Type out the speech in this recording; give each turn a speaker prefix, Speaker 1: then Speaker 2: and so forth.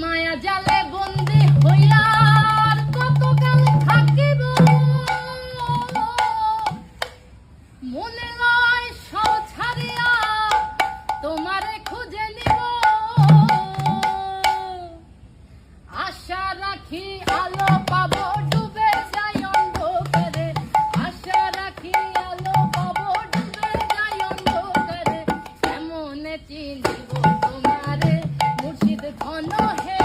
Speaker 1: মায়া জালে বন্দি হইয়া আর কতকাল থাকিব, মনে নয় সব ছাড়িয়া তোমারে খুঁজে নিব। আশা রাখি আলো পাবো, ডুবে যাই অন্ধকারে। আশা রাখি আলো পাবো, ডুবে যাই অন্ধকারে। কেমনে চিনিব তোমারে মুর্শিদ ঘন হে।